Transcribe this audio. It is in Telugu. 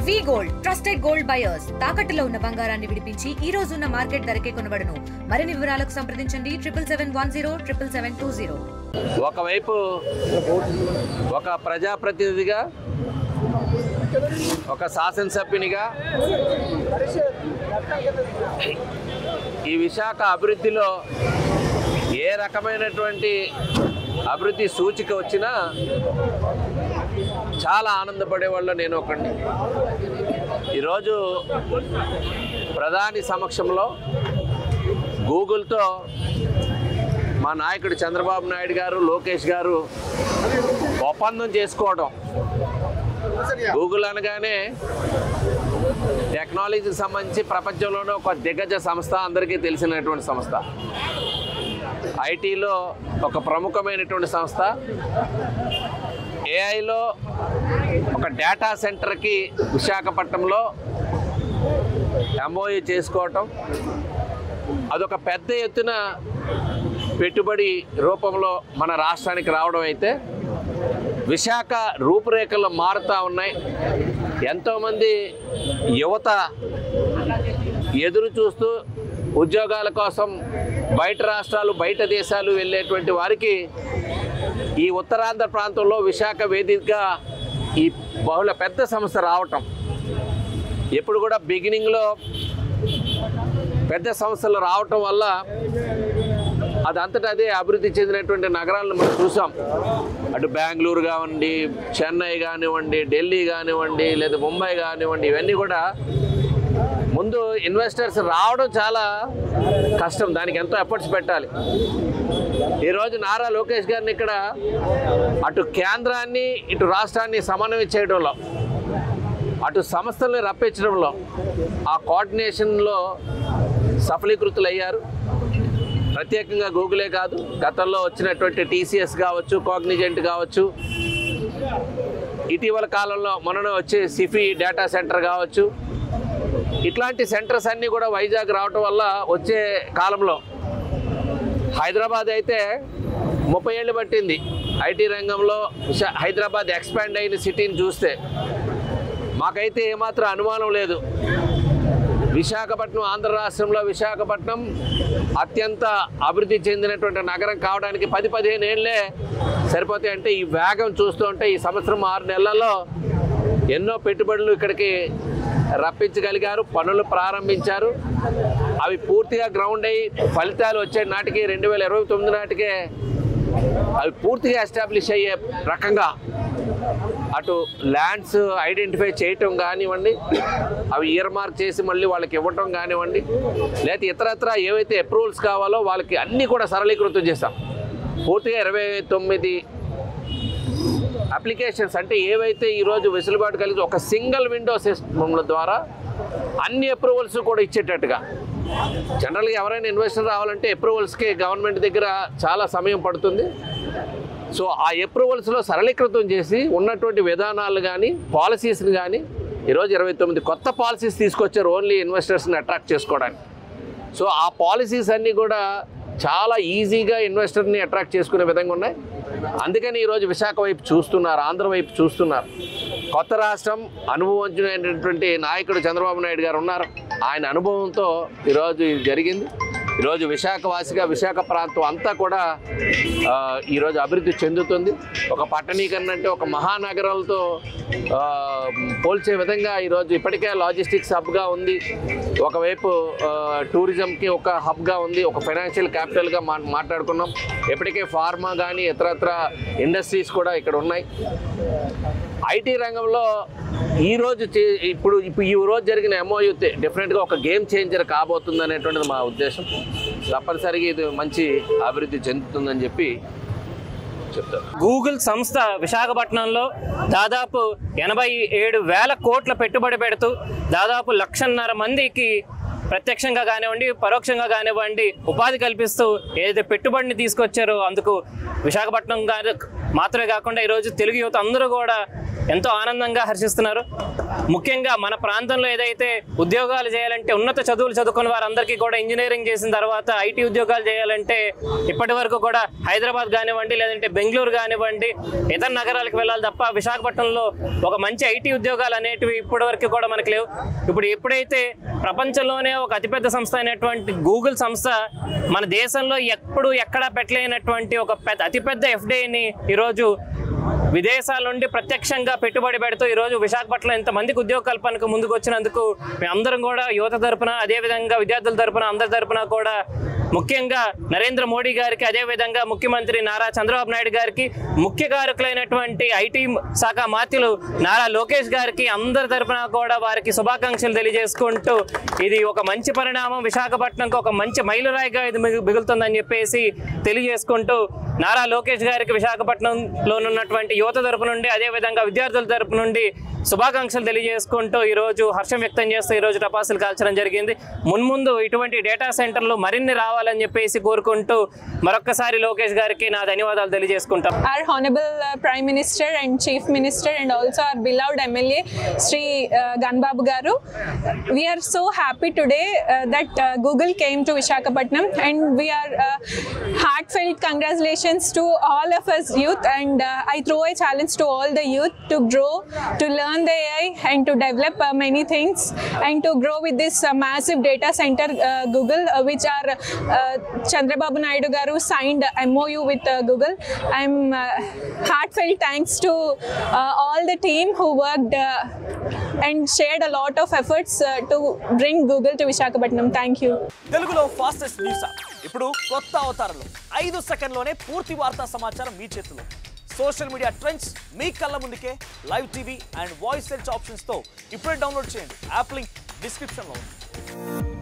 వి గోల్డ్ ట్రస్టెడ్ గోల్డ్ బయర్స్ తాకట్టులో ఉన్న బంగారాన్ని విడిపించి ఈ రోజు ఉన్న మార్కెట్ ధరకే కొనబడును. మరిన్ని వివరాలకు సంప్రదించండి 77107720. ఒకవైపు ఒక ప్రజాప్రతినిధిగా, ఒక శాసనసభ్యునిగా ఈ విశాఖ అభివృద్ధిలో ఏ రకమైనటువంటి అభివృద్ధి సూచిక వచ్చినా చాలా ఆనందపడేవాళ్ళు నేను ఒకడిని. ఈరోజు ప్రధాని సమక్షంలో గూగుల్తో మా నాయకుడు చంద్రబాబు నాయుడు గారు, లోకేష్ గారు ఒప్పందం చేసుకోవడం. గూగుల్ అనగానే టెక్నాలజీకి సంబంధించి ప్రపంచంలోనే ఒక దిగ్గజ సంస్థ, అందరికీ తెలిసినటువంటి సంస్థ. ఐటీలో ఒక ప్రముఖమైనటువంటి సంస్థ. ఏఐలో ఒక డేటా సెంటర్కి విశాఖపట్నంలో ఎంఓయూ చేసుకోవటం, అదొక పెద్ద ఎత్తున పెట్టుబడి రూపంలో మన రాష్ట్రానికి రావడం అయితే విశాఖ రూపురేఖలు మారుతూ ఉన్నాయి. ఎంతోమంది యువత ఎదురు చూస్తూ ఉద్యోగాల కోసం బయట రాష్ట్రాలు, బయట దేశాలు వెళ్ళేటువంటి వారికి ఈ ఉత్తరాంధ్ర ప్రాంతంలో విశాఖ వేదికగా ఈ బహుళ పెద్ద సంస్థ రావటం. ఎప్పుడు కూడా బిగినింగ్లో పెద్ద సంస్థలు రావటం వల్ల అదంతటా అదే అభివృద్ధి చెందినటువంటి నగరాలను మనం చూసాం. అటు బెంగళూరు కానివ్వండి, చెన్నై కానివ్వండి, ఢిల్లీ కానివ్వండి, లేదా ముంబై కానివ్వండి, ఇవన్నీ కూడా ముందు ఇన్వెస్టర్స్ రావడం చాలా కష్టం, దానికి ఎంతో ఎఫర్ట్స్ పెట్టాలి. ఈరోజు నారా లోకేష్ గారిని ఇక్కడ అటు కేంద్రాన్ని, ఇటు రాష్ట్రాన్ని సమన్వయం చేయడంలో, అటు సంస్థల్ని రప్పించడంలో, ఆ కోఆర్డినేషన్లో సఫలీకృతులయ్యారు. ప్రత్యేకంగా గూగులే కాదు, గతంలో వచ్చినటువంటి టీసీఎస్ కావచ్చు, కాగ్నిజెంట్ కావచ్చు, ఇటీవల కాలంలో మొన్న వచ్చే సిఫీ డేటా సెంటర్ కావచ్చు, ఇట్లాంటి సెంటర్స్ అన్నీ కూడా వైజాగ్ రావటం వల్ల వచ్చే కాలంలో హైదరాబాద్ అయితే 30 ఏళ్ళు పట్టింది ఐటీ రంగంలో హైదరాబాద్ ఎక్స్పాండ్ అయిన సిటీని చూస్తే. మాకైతే ఏమాత్రం అనుమానం లేదు, విశాఖపట్నం, ఆంధ్ర రాష్ట్రంలో విశాఖపట్నం అత్యంత అభివృద్ధి చెందినటువంటి నగరం కావడానికి 10-15 ఏళ్ళే సరిపోతాయి. అంటే ఈ వేగం చూస్తూ ఉంటే ఈ సంవత్సరం 6 నెలల్లో ఎన్నో పెట్టుబడులు ఇక్కడికి రప్పించగలిగారు, పనులు ప్రారంభించారు. అవి పూర్తిగా గ్రౌండ్ అయ్యి ఫలితాలు వచ్చే నాటికి 2029 నాటికే అవి పూర్తిగా ఎస్టాబ్లిష్ అయ్యే రకంగా అటు ల్యాండ్స్ ఐడెంటిఫై చేయటం కానివ్వండి, అవి ఇయర్ మార్క్ చేసి మళ్ళీ వాళ్ళకి ఇవ్వటం కానివ్వండి, లేకపోతే ఇతరత్ర ఏవైతే అప్రూవల్స్ కావాలో వాళ్ళకి అన్నీ కూడా సరళీకృతం చేస్తాం. పూర్తిగా 29 అప్లికేషన్స్, అంటే ఏవైతే ఈరోజు వెసులుబాటు కలిగి ఒక సింగిల్ విండో సిస్టమ్ ద్వారా అన్ని అప్రూవల్స్ కూడా ఇచ్చేటట్టుగా. జనరల్గా ఎవరైనా ఇన్వెస్టర్ రావాలంటే అప్రూవల్స్కి గవర్నమెంట్ దగ్గర చాలా సమయం పడుతుంది. సో ఆ అప్రూవల్స్లో సరళీకృతం చేసి ఉన్నటువంటి విధానాలు కానీ, పాలసీస్ని కానీ ఈరోజు 29 కొత్త పాలసీస్ తీసుకొచ్చారు ఓన్లీ ఇన్వెస్టర్స్ని అట్రాక్ట్ చేసుకోవడానికి. సో ఆ పాలసీస్ అన్నీ కూడా చాలా ఈజీగా ఇన్వెస్టర్ని అట్రాక్ట్ చేసుకునే విధంగా ఉన్నాయి. అందుకని ఈరోజు విశాఖ వైపు చూస్తున్నారు, ఆంధ్ర వైపు చూస్తున్నారు. కొత్త రాష్ట్రం, అనుభవజ్ఞులైనటువంటి నాయకుడు చంద్రబాబు నాయుడు గారు ఉన్నారు. ఆయన అనుభవంతో ఈరోజు ఇది జరిగింది. ఈరోజు విశాఖవాసిగా విశాఖ ప్రాంతం అంతా కూడా ఈరోజు అభివృద్ధి చెందుతుంది. ఒక పట్టణీకరణ అంటే ఒక మహానగరాలతో పోల్చే విధంగా ఈరోజు ఇప్పటికే లాజిస్టిక్స్ హబ్గా ఉంది, ఒకవైపు టూరిజంకి ఒక హబ్గా ఉంది, ఒక ఫైనాన్షియల్ క్యాపిటల్గా మాట్లాడుకున్నాం. ఇప్పటికే ఫార్మా కానీ ఇతరత్ర ఇండస్ట్రీస్ కూడా ఇక్కడ ఉన్నాయి. ఐటీ రంగంలో ఈ రోజు జరిగిన ఎంఓయూ డెఫినెట్గా ఒక గేమ్ చేంజర్ కాబోతుంది అనేటువంటిది మా ఉద్దేశం. తప్పనిసరిగా ఇది మంచి అభివృద్ధి చెందుతుందని చెప్పి చెప్తారు. గూగుల్ సంస్థ విశాఖపట్నంలో దాదాపు 87,000 కోట్ల పెట్టుబడి పెడుతూ దాదాపు 1,50,000 మందికి ప్రత్యక్షంగా కానివ్వండి, పరోక్షంగా కానివ్వండి ఉపాధి కల్పిస్తూ ఏదైతే పెట్టుబడిని తీసుకొచ్చారో అందుకు విశాఖపట్నం మాత్రమే కాకుండా ఈరోజు తెలుగు యువత అందరూ కూడా ఎంతో ఆనందంగా హర్షిస్తున్నారు. ముఖ్యంగా మన ప్రాంతంలో ఏదైతే ఉద్యోగాలు చేయాలంటే ఉన్నత చదువులు చదువుకున్న వారందరికీ కూడా ఇంజనీరింగ్ చేసిన తర్వాత ఐటీ ఉద్యోగాలు చేయాలంటే ఇప్పటి వరకు కూడా హైదరాబాద్ కానివ్వండి, లేదంటే బెంగళూరు కానివ్వండి, ఇతర నగరాలకు వెళ్ళాలి తప్ప విశాఖపట్నంలో ఒక మంచి ఐటీ ఉద్యోగాలు అనేటివి ఇప్పటి వరకు కూడా మనకు లేవు. ఇప్పుడు ఎప్పుడైతే ప్రపంచంలోనే ఒక అతిపెద్ద సంస్థ అయినటువంటి గూగుల్ సంస్థ మన దేశంలో ఎక్కడా పెట్టలేనటువంటి ఒక అతిపెద్ద ఎఫ్డీఐని ఈరోజు విదేశాల నుండి ప్రత్యక్షంగా పెట్టుబడి పెడుతూ ఈరోజు విశాఖపట్నం ఇంతమందికి ఉద్యోగ కల్పనకు ముందుకు వచ్చినందుకు మేమందరం కూడా యువత తరపున, అదేవిధంగా విద్యార్థుల తరపున, అందరి తరపున కూడా ముఖ్యంగా నరేంద్ర మోడీ గారికి, అదేవిధంగా ముఖ్యమంత్రి నారా చంద్రబాబు నాయుడు గారికి, ముఖ్య కారకులైనటువంటి ఐటీ శాఖ మంత్రులు నారా లోకేష్ గారికి అందరి తరపున కూడా వారికి శుభాకాంక్షలు తెలియజేసుకుంటూ ఇది ఒక మంచి పరిణామం, విశాఖపట్నంకు ఒక మంచి మైలురాయిగా ఇది మిగులుతుందని చెప్పేసి తెలియజేసుకుంటూ నారా లోకేష్ గారికి విశాఖపట్నంలో ఉన్నటువంటి యువత తరపు నుండి, అదేవిధంగా విద్యార్థుల తరపు నుండి శుభాకాంక్షలు తెలియజేసుకుంటూ ఈరోజు హర్షం వ్యక్తం చేస్తూ ఈరోజు టపాసులు కాల్చడం జరిగింది. మున్ముందు ఇటువంటి డేటా సెంటర్లు మరిన్ని రావాలని చెప్పేసి కోరుకుంటూ మరొక్కసారి లోకేష్ గారికి నా ధన్యవాదాలు తెలియజేసుకుంటాం. Our Honorable Prime Minister and Chief Minister and also our beloved MLA Sri Ganbabu Garu, we are so happy today that Google came to Visakhapatnam, and we are heartfelt congratulations to all of us youth, and I throw a challenge to all the youth to grow, to learn the AI and to develop many things and to grow with this massive data center Google which are Chandrababu Naidu Garu signed MOU with Google. I'm heartfelt thanks to all the team who worked and shared a lot of efforts to bring Google to Visakhapatnam. Thank you. తెలుగులో ఫాస్టెస్ట్ న్యూస్ ఇప్పుడు కొత్త అవతారంలో 5 సెకండ్లోనే పూర్తి వార్తా సమాచారం మీ చేతిలో. సోషల్ మీడియా ట్రెండ్స్ మీ కళ్ళ ముందుకే live TV and voice search ఆప్షన్స్తో ఇప్పుడే డౌన్లోడ్ చేయండి. యాప్ లింక్ డిస్క్రిప్షన్లో ఉంది.